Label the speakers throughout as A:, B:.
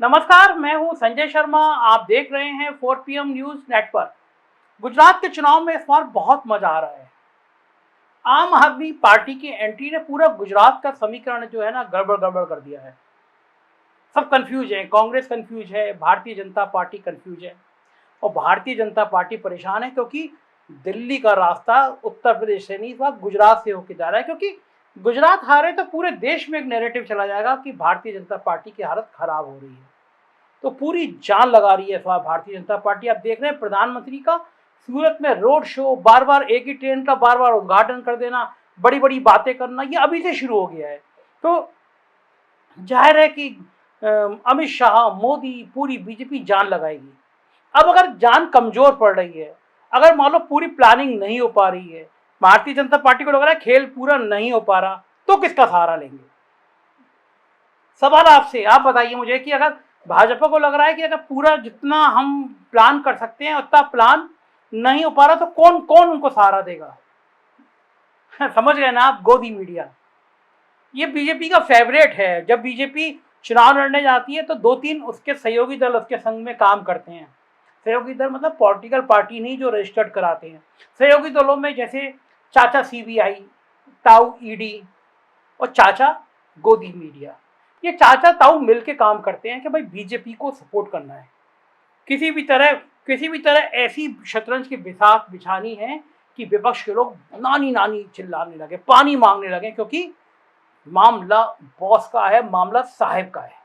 A: नमस्कार, मैं हूं संजय शर्मा। आप देख रहे हैं 4 PM न्यूज नेटवर्क। गुजरात के चुनाव में इस बार बहुत मजा आ रहा है। आम आदमी पार्टी की एंट्री ने पूरा गुजरात का समीकरण जो है ना गड़बड़ गड़बड़ कर दिया है। सब कंफ्यूज है, कांग्रेस कंफ्यूज है, भारतीय जनता पार्टी कंफ्यूज है और भारतीय जनता पार्टी परेशान है क्योंकि दिल्ली का रास्ता उत्तर प्रदेश से नहीं, इस बार गुजरात से होकर जा रहा है। क्योंकि गुजरात हारे तो पूरे देश में एक नैरेटिव चला जाएगा कि भारतीय जनता पार्टी की हालत खराब हो रही है। तो पूरी जान लगा रही है इस बार भारतीय जनता पार्टी। आप देख रहे हैं प्रधानमंत्री का सूरत में रोड शो, बार बार एक ही ट्रेन का बार बार उद्घाटन कर देना, बड़ी बड़ी बातें करना, ये अभी से शुरू हो गया है। तो जाहिर है कि अमित शाह, मोदी, पूरी बीजेपी जान लगाएगी। अब अगर जान कमजोर पड़ रही है, अगर मान लो पूरी प्लानिंग नहीं हो पा रही है, भारतीय जनता पार्टी को लग रहा है खेल पूरा नहीं हो पा रहा, तो किसका सहारा लेंगे? सवाल आपसे, आप बताइए मुझे कि अगर भाजपा को लग रहा है कि अगर पूरा जितना हम प्लान कर सकते हैं उतना प्लान नहीं हो पा रहा, तो कौन कौन उनको सहारा देगा? समझ गए ना आप? गोदी मीडिया ये बीजेपी का फेवरेट है। जब बीजेपी चुनाव लड़ने जाती है तो 2-3 उसके सहयोगी दल उसके संग में काम करते हैं। सहयोगी दल मतलब पॉलिटिकल पार्टी नहीं जो रजिस्टर्ड कराते हैं। सहयोगी दलों में जैसे चाचा CBI, ताऊ ED और चाचा गोदी मीडिया, ये चाचा ताऊ मिलके काम करते हैं कि भाई बीजेपी को सपोर्ट करना है। किसी भी तरह ऐसी शतरंज की बिसात बिछानी है कि विपक्ष के लोग नानी नानी चिल्लाने लगे, पानी मांगने लगे, क्योंकि मामला बॉस का है, मामला साहेब का है।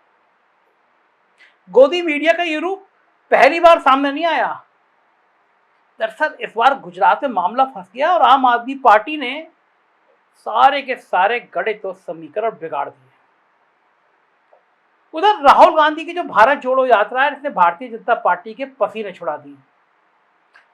A: गोदी मीडिया का ये रूप पहली बार सामने नहीं आया। दरअसल इस बार गुजरात में मामला फंस गया और आम आदमी पार्टी ने सारे के सारे गणित और समीकरण बिगाड़ दिए। उधर राहुल गांधी की जो भारत जोड़ो यात्रा है, इसने भारतीय जनता पार्टी के पसीने छुड़ा दिए।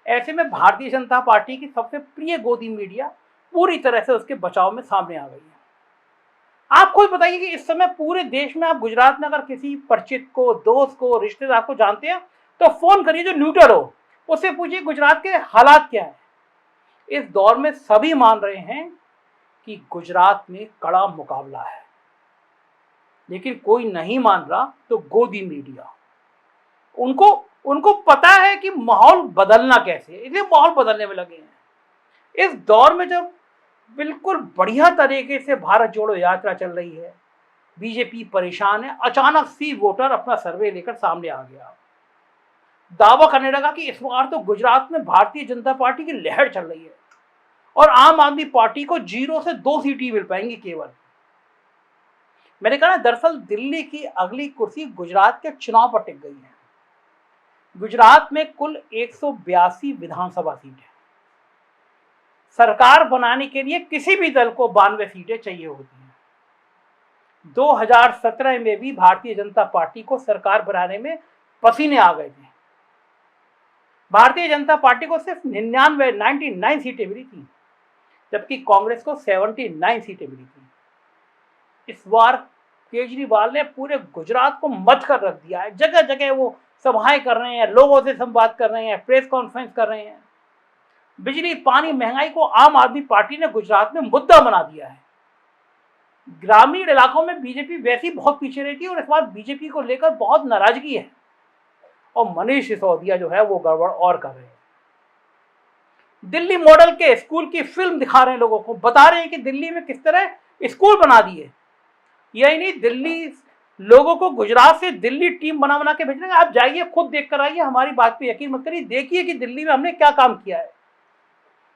A: ऐसे में भारतीय जनता पार्टी की सबसे प्रिय गोदी मीडिया पूरी तरह से उसके बचाव में सामने आ गई है। आप खुद बताइए कि इस समय पूरे देश में आप गुजरात में अगर किसी परिचित को, दोस्त को, रिश्तेदार को जानते हैं तो फोन करिए जो न्यूट्रल हो, उससे पूछिए गुजरात के हालात क्या है। इस दौर में सभी मान रहे हैं कि गुजरात में कड़ा मुकाबला है, लेकिन कोई नहीं मान रहा तो गोदी मीडिया। उनको पता है कि माहौल बदलना कैसे है, इसलिए माहौल बदलने में लगे हैं। इस दौर में जब बिल्कुल बढ़िया तरीके से भारत जोड़ो यात्रा चल रही है, बीजेपी परेशान है, अचानक सी वोटर अपना सर्वे लेकर सामने आ गया, दावा करने लगा कि इस बार तो गुजरात में भारतीय जनता पार्टी की लहर चल रही है और आम आदमी पार्टी को 0 से 2 सीटें मिल पाएंगी केवल। मैंने कहा दरअसल दिल्ली की अगली कुर्सी गुजरात के चुनाव पर टिक गई है। गुजरात में कुल 182 विधानसभा सीट है। सरकार बनाने के लिए किसी भी दल को 92 सीटें चाहिए होती हैं। 2017 में भी भारतीय जनता पार्टी को सरकार बनाने में पसीने आ गए थे। भारतीय जनता पार्टी को सिर्फ 99 सीटें मिली थी, जबकि कांग्रेस को 79 सीटें मिली थी। इस बार केजरीवाल ने पूरे गुजरात को मत कर रख दिया है। जगह जगह वो सभाएं कर रहे हैं, लोगों से संवाद कर रहे हैं, प्रेस कॉन्फ्रेंस कर रहे हैं। बिजली, पानी, महंगाई को आम आदमी पार्टी ने गुजरात में मुद्दा बना दिया है। ग्रामीण इलाकों में बीजेपी वैसे ही बहुत पीछे रहती है और इस बार बीजेपी को लेकर बहुत नाराजगी है और मनीष सिसोदिया जो है वो गड़बड़ और कर रहे हैं। दिल्ली मॉडल के स्कूल की फिल्म दिखा रहे हैं, लोगों को बता रहे हैं कि दिल्ली में किस तरह स्कूल बना दिए। यही नहीं, दिल्ली लोगों को गुजरात से दिल्ली टीम बना बना के भेजने। आप जाइए, खुद देख कर आइए, हमारी बात पे यकीन मत करिए। देखिए कि दिल्ली में हमने क्या काम किया है।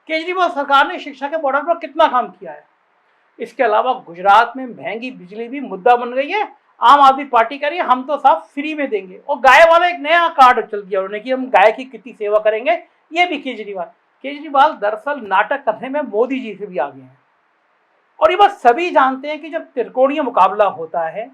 A: केजरीवाल सरकार ने शिक्षा के मॉडल पर कितना काम किया है। इसके अलावा गुजरात में महंगी बिजली भी मुद्दा बन गई है। आम आदमी पार्टी कह रही है हम तो साहब फ्री में देंगे, और गाय वाला एक नया कार्ड चल दिया उन्होंने कि हम गाय की कितनी सेवा करेंगे। ये भी केजरीवाल दरअसल नाटक करने में मोदी जी से भी आगे हैं। और ये बात सभी जानते हैं कि जब त्रिकोणीय मुकाबला होता है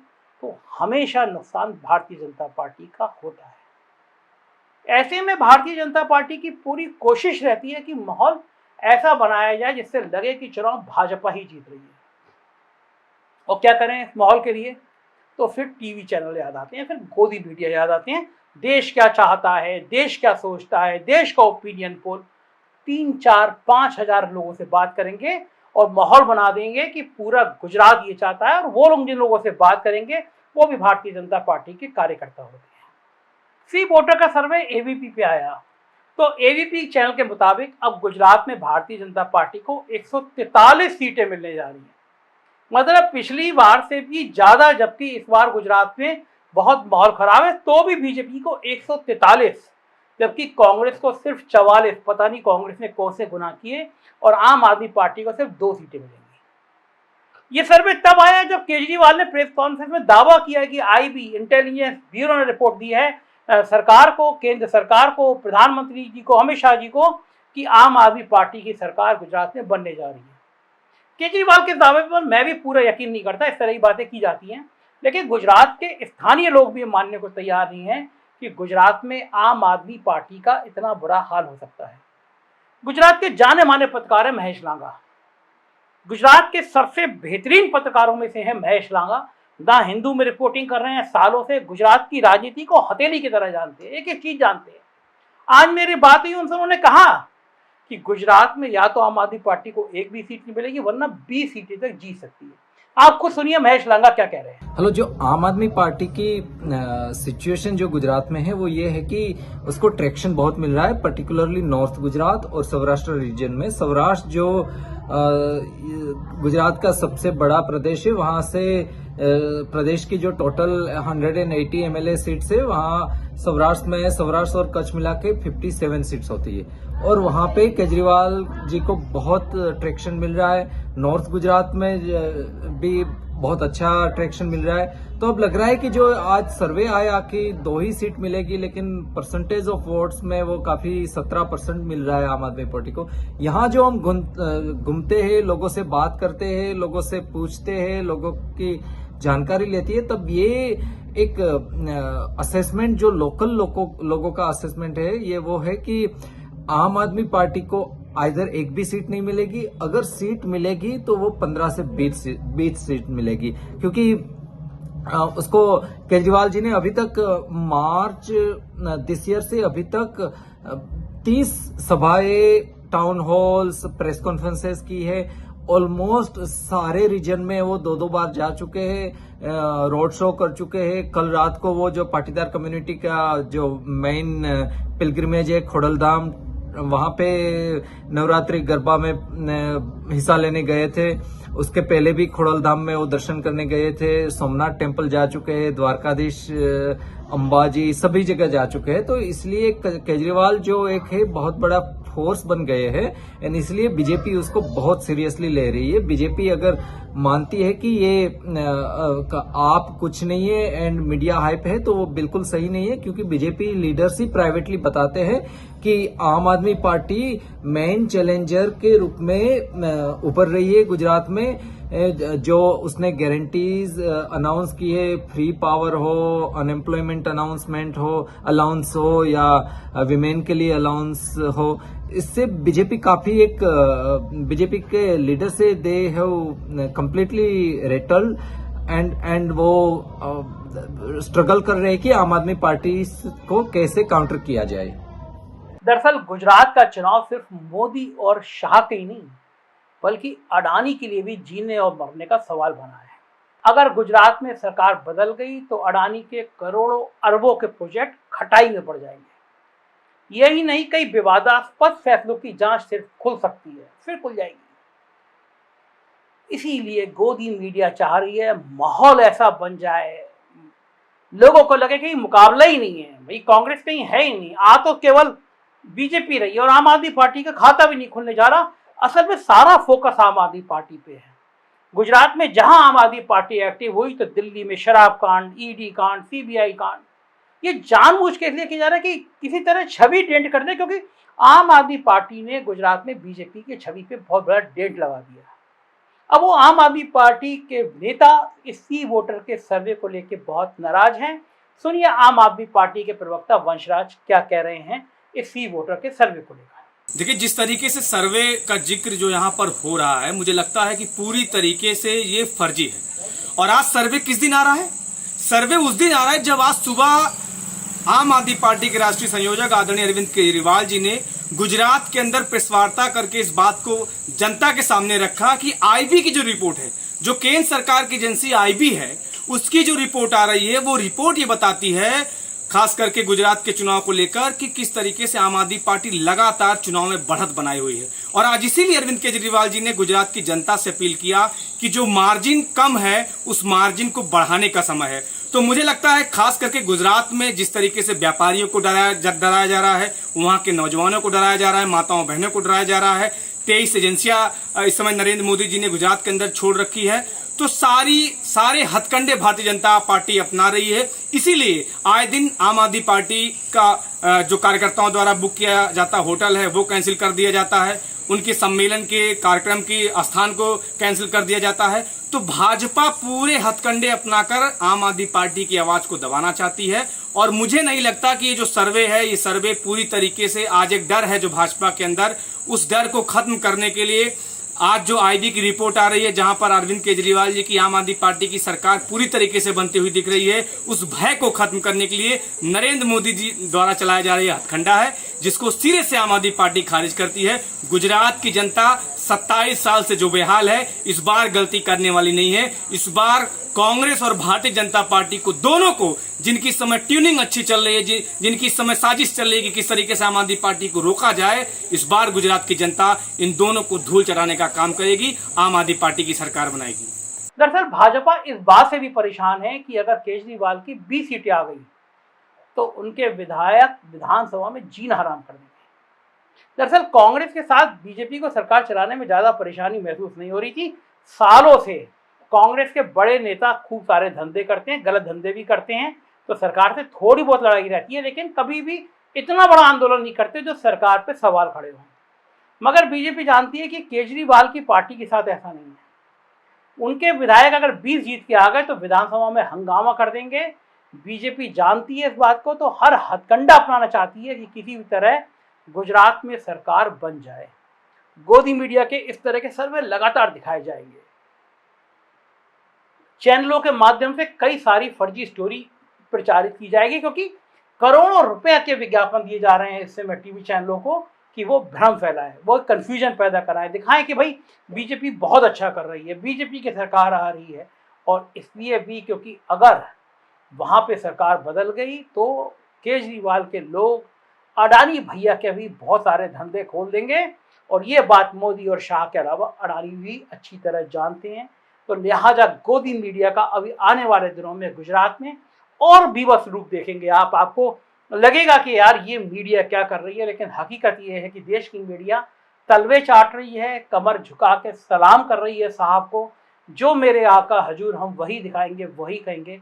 A: तो हमेशा नुकसान भारतीय जनता पार्टी का होता है। ऐसे में भारतीय जनता पार्टी की पूरी कोशिश रहती है कि माहौल ऐसा बनाया जाए जिससे लगे कि चुनाव भाजपा ही जीत रही है। और क्या करें इस माहौल के लिए? तो फिर टीवी चैनल याद आते हैं, फिर गोदी मीडिया याद आते हैं। देश क्या चाहता है, देश क्या सोचता है, देश का ओपिनियन पोल 3-4-5 हजार लोगों से बात करेंगे और माहौल बना देंगे कि पूरा गुजरात ये चाहता है। और वो लोग जिन लोगों से बात करेंगे वो भी भारतीय जनता पार्टी के कार्यकर्ता होते हैं। सी वोटर का सर्वे एबीपी पे आया, तो एबीपी चैनल के मुताबिक अब गुजरात में भारतीय जनता पार्टी को 143 सीटें मिलने जा रही हैं, मतलब पिछली बार से भी ज्यादा। जबकि इस बार गुजरात में बहुत माहौल खराब है, तो भी बीजेपी को 143, जबकि कांग्रेस को सिर्फ 44। पता नहीं कांग्रेस ने कौन से गुनाह किए, और आम आदमी पार्टी को सिर्फ 2 सीटें मिलेंगी। ये सर्वे तब आया जब केजरीवाल ने प्रेस कॉन्फ्रेंस में दावा किया कि आईबी इंटेलिजेंस ब्यूरो ने रिपोर्ट दी है सरकार को, केंद्र सरकार को, प्रधानमंत्री जी को, अमित शाह जी को, कि आम आदमी पार्टी की सरकार गुजरात में बनने जा रही है। केजरीवाल के दावे पर मैं भी पूरा यकीन नहीं करता, इस तरह की बातें की जाती हैं, लेकिन गुजरात के स्थानीय लोग भी मानने को तैयार नहीं हैं कि गुजरात में आम आदमी पार्टी का इतना बुरा हाल हो सकता है। गुजरात के जाने माने पत्रकार है महेश लांगा। गुजरात के सबसे बेहतरीन पत्रकारों में से है महेश लांगा। द हिंदू में रिपोर्टिंग कर रहे हैं सालों से, गुजरात की राजनीति को हथेली की तरह जानते हैं, एक एक चीज जानते हैं। आज मेरी बात हुई उनसे, उन्होंने कहा कि गुजरात में या तो आम आदमी पार्टी को एक भी सीट नहीं मिलेगी, वरना 20 सीटें तक जीत सकती है। आप खुद सुनिए महेश लांगा क्या कह रहे हैं।
B: हेलो, जो आम आदमी पार्टी की सिचुएशन जो गुजरात में है वो ये है कि उसको ट्रैक्शन बहुत मिल रहा है, पर्टिकुलरली नॉर्थ गुजरात और सौराष्ट्र रीजन में। सौराष्ट्र जो गुजरात का सबसे बड़ा प्रदेश है, वहां से प्रदेश की जो टोटल 180 एमएलए सीट्स है, वहां सौराष्ट्र में, सौराष्ट्र और कच्छ मिला के 57 सीट्स होती है, और वहां पे केजरीवाल जी को बहुत ट्रैक्शन मिल रहा है। नॉर्थ गुजरात में भी बहुत अच्छा ट्रैक्शन मिल रहा है। तो अब लग रहा है कि जो आज सर्वे आया कि 2 ही सीट मिलेगी, लेकिन परसेंटेज ऑफ वोट्स में वो काफी 17% मिल रहा है आम आदमी पार्टी को। यहाँ जो हम घूमते हैं, लोगों से बात करते हैं, लोगों से पूछते हैं, लोगों की जानकारी लेती है, तब ये एक असेसमेंट जो लोकल लोगों का असेसमेंट है, ये वो है कि आम आदमी पार्टी को आइदर एक भी सीट नहीं मिलेगी, अगर सीट मिलेगी तो वो 15 से 20 सीट मिलेगी, क्योंकि उसको केजरीवाल जी ने अभी तक मार्च दिस ईयर से अभी तक 30 सभाएं, टाउन हॉल्स, प्रेस कॉन्फ्रेंसेस की है। ऑलमोस्ट सारे रीजन में वो 2-2 बार जा चुके हैं, रोड शो कर चुके हैं। कल रात को वो जो पाटीदार कम्युनिटी का जो मेन पिलग्रिमेज है खोडलधाम, वहां पे नवरात्रि गरबा में हिस्सा लेने गए थे। उसके पहले भी खोडलधाम में वो दर्शन करने गए थे। सोमनाथ टेम्पल जा चुके हैं, द्वारकाधीश, अंबाजी, सभी जगह जा चुके हैं। तो इसलिए केजरीवाल जो एक है बहुत बड़ा फोर्स बन गए हैं, एंड इसलिए बीजेपी उसको बहुत सीरियसली ले रही है। बीजेपी अगर मानती है कि ये आप कुछ नहीं है एंड मीडिया हाइप है, तो वो बिल्कुल सही नहीं है, क्योंकि बीजेपी लीडर्स ही प्राइवेटली बताते हैं कि आम आदमी पार्टी मेन चैलेंजर के रूप में उभर रही है गुजरात में। जो उसने गारंटीज अनाउंस की है, फ्री पावर हो, अनएम्प्लॉयमेंट अलाउंस हो या विमेन के लिए अलाउंस हो, इससे बीजेपी काफी एक बीजेपी के लीडर से they have completely rattled and वो स्ट्रगल कर रहे हैं कि आम आदमी पार्टी को कैसे काउंटर किया जाए।
A: दरअसल गुजरात का चुनाव सिर्फ मोदी और शाह के ही नहीं, बल्कि अडानी के लिए भी जीने और मरने का सवाल बना है। अगर गुजरात में सरकार बदल गई तो अडानी के करोड़ों अरबों के प्रोजेक्ट खटाई में पड़ जाएंगे। यही नहीं, कई विवादास्पद फैसलों की जांच सिर्फ खुल सकती है, फिर खुल जाएगी। इसीलिए गोदी मीडिया चाह रही है माहौल ऐसा बन जाए, लोगों को लगे कि मुकाबला ही नहीं है, भाई कांग्रेस कहीं है ही नहीं, आ तो केवल बीजेपी रही है और आम आदमी पार्टी का खाता भी नहीं खुलने जा रहा। असल में सारा फोकस आम आदमी पार्टी पे है। गुजरात में जहां आम आदमी पार्टी एक्टिव हुई, तो दिल्ली में शराब कांड, ईडी कांड, सीबीआई कांड, ये जानबूझ के इसलिए किया जा रहा है कि किसी तरह छवि डेंट कर दे, क्योंकि आम आदमी पार्टी ने गुजरात में बीजेपी की छवि पे बहुत बड़ा डेंट लगा दिया। अब वो आम आदमी पार्टी के नेता इस सी वोटर के सर्वे को लेकर बहुत नाराज हैं। सुनिए आम आदमी पार्टी के प्रवक्ता वंशराज क्या कह रहे हैं इस सी वोटर के सर्वे को लेकर।
C: देखिए, जिस तरीके से सर्वे का जिक्र जो यहाँ पर हो रहा है, मुझे लगता है कि पूरी तरीके से ये फर्जी है। और आज सर्वे किस दिन आ रहा है? सर्वे उस दिन आ रहा है जब आज सुबह आम आदमी पार्टी के राष्ट्रीय संयोजक आदरणीय अरविंद केजरीवाल जी ने गुजरात के अंदर प्रेस वार्ता करके इस बात को जनता के सामने रखा कि आईबी की जो रिपोर्ट है, जो केंद्र सरकार की एजेंसी आईबी है, उसकी जो रिपोर्ट आ रही है वो रिपोर्ट ये बताती है, खास करके गुजरात के चुनाव को लेकर, कि किस तरीके से आम आदमी पार्टी लगातार चुनाव में बढ़त बनाई हुई है। और आज इसीलिए अरविंद केजरीवाल जी ने गुजरात की जनता से अपील किया कि जो मार्जिन कम है उस मार्जिन को बढ़ाने का समय है। तो मुझे लगता है खास करके गुजरात में जिस तरीके से व्यापारियों को डराया जा रहा है, वहां के नौजवानों को डराया जा रहा है, माताओं बहनों को डराया जा रहा है, 23 एजेंसियां इस समय नरेंद्र मोदी जी ने गुजरात के अंदर छोड़ रखी है। तो सारे हथकंडे भारतीय जनता पार्टी अपना रही है। इसीलिए आए दिन आम आदमी पार्टी का जो कार्यकर्ताओं द्वारा बुक किया जाता होटल है वो कैंसिल कर दिया जाता है, उनके सम्मेलन के कार्यक्रम के स्थान को कैंसिल कर दिया जाता है। तो भाजपा पूरे हथकंडे अपनाकर आम आदमी पार्टी की आवाज को दबाना चाहती है। और मुझे नहीं लगता कि ये जो सर्वे है, ये सर्वे पूरी तरीके से, आज एक डर है जो भाजपा के अंदर, उस डर को खत्म करने के लिए आज जो आईबी की रिपोर्ट आ रही है, जहां पर अरविंद केजरीवाल जी की आम आदमी पार्टी की सरकार पूरी तरीके से बनती हुई दिख रही है, उस भय को खत्म करने के लिए नरेंद्र मोदी जी द्वारा चलाया जा रहा हथकंडा है, जिसको सिरे से आम आदमी पार्टी खारिज करती है। गुजरात की जनता 27 साल से जो बेहाल है, इस बार गलती करने वाली नहीं है। इस बार कांग्रेस और भारतीय जनता पार्टी को, दोनों को, जिनकी इस समय ट्यूनिंग अच्छी चल रही है, जिनकी इस समय साजिश चल रही है कि किस तरीके से आम आदमी पार्टी को रोका जाए, इस बार गुजरात की जनता इन दोनों को धूल चढ़ाने का काम करेगी, आम आदमी पार्टी की सरकार बनाएगी।
A: दरअसल भाजपा इस बात से भी परेशान है कि अगर केजरीवाल की 20 सीटें आ गई तो उनके विधायक विधानसभा में जीना हराम कर देंगे। दरअसल कांग्रेस के साथ बीजेपी को सरकार चलाने में ज्यादा परेशानी महसूस नहीं हो रही थी। सालों से कांग्रेस के बड़े नेता खूब सारे धंधे करते हैं, गलत धंधे भी करते हैं, तो सरकार से थोड़ी बहुत लड़ाई रहती है, लेकिन कभी भी इतना बड़ा आंदोलन नहीं करते जो सरकार पे सवाल खड़े हों। मगर बीजेपी जानती है कि केजरीवाल की पार्टी के साथ ऐसा नहीं है। उनके विधायक अगर 20 जीत के आ गए तो विधानसभा में हंगामा कर देंगे। बीजेपी जानती है इस बात को, तो हर हथकंडा अपनाना चाहती है कि किसी भी तरह गुजरात में सरकार बन जाए। गोदी मीडिया के इस तरह के सर्वे लगातार दिखाए जाएंगे। चैनलों के माध्यम से कई सारी फर्जी स्टोरी प्रचारित की जाएगी, क्योंकि करोड़ों रुपए के विज्ञापन दिए जा रहे हैं इस समय टीवी चैनलों को कि वो भ्रम फैलाएं, वो कंफ्यूजन पैदा कराएं, दिखाएं कि भाई बीजेपी बहुत अच्छा कर रही है, बीजेपी की सरकार आ रही है। और इसलिए भी क्योंकि अगर वहां पे सरकार बदल गई तो केजरीवाल के लोग अडानी भैया के भी बहुत सारे धंधे खोल देंगे, और ये बात मोदी और शाह के अलावा अडानी भी अच्छी तरह जानते हैं। तो लिहाजा गोदी मीडिया का अभी आने वाले दिनों में गुजरात में और बीभत्स रूप देखेंगे आप। आपको लगेगा कि यार ये मीडिया क्या कर रही है, लेकिन हकीकत ये है कि देश की मीडिया तलवे चाट रही है, कमर झुका के सलाम कर रही है साहब को, जो मेरे आका हजूर हम वही दिखाएंगे, वही कहेंगे।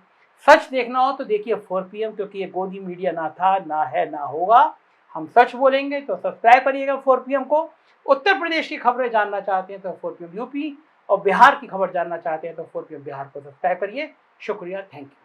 A: सच देखना हो तो देखिए 4 PM, क्योंकि ये गोदी मीडिया ना था, ना है, ना होगा। हम सच बोलेंगे, तो सब्सक्राइब करिएगा 4 PM को। उत्तर प्रदेश की खबरें जानना चाहते हैं तो 4 PM यूपी, और बिहार की खबर जानना चाहते हैं तो 4 PM बिहार को सब्सक्राइब करिए। शुक्रिया, थैंक यू।